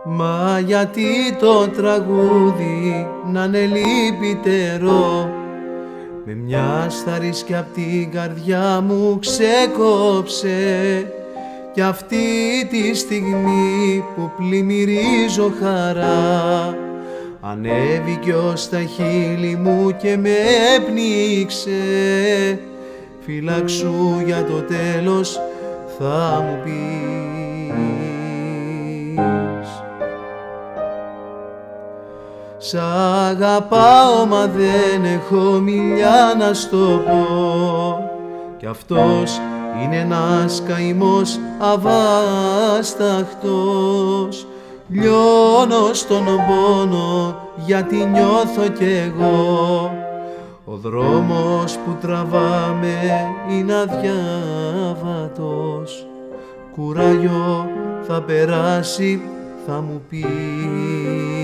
Μα γιατί το τραγούδι να είναι λυπητερό, με μια σταρίσκη απ' την καρδιά μου ξεκόψε, κι αυτή τη στιγμή που πλημμυρίζω χαρά ανέβηκε ως τα χείλη μου και με έπνιξε. Φύλαξου για το τέλος θα μου πεις. Σ' αγαπάω μα δεν έχω μιλιά να στο πω, κι αυτός είναι ένας καημός αβάσταχτος. Λιώνω στον πόνο γιατί νιώθω κι εγώ, ο δρόμος που τραβάμε είναι αδιάβατος. Κουράγιο θα περάσει θα μου πεις.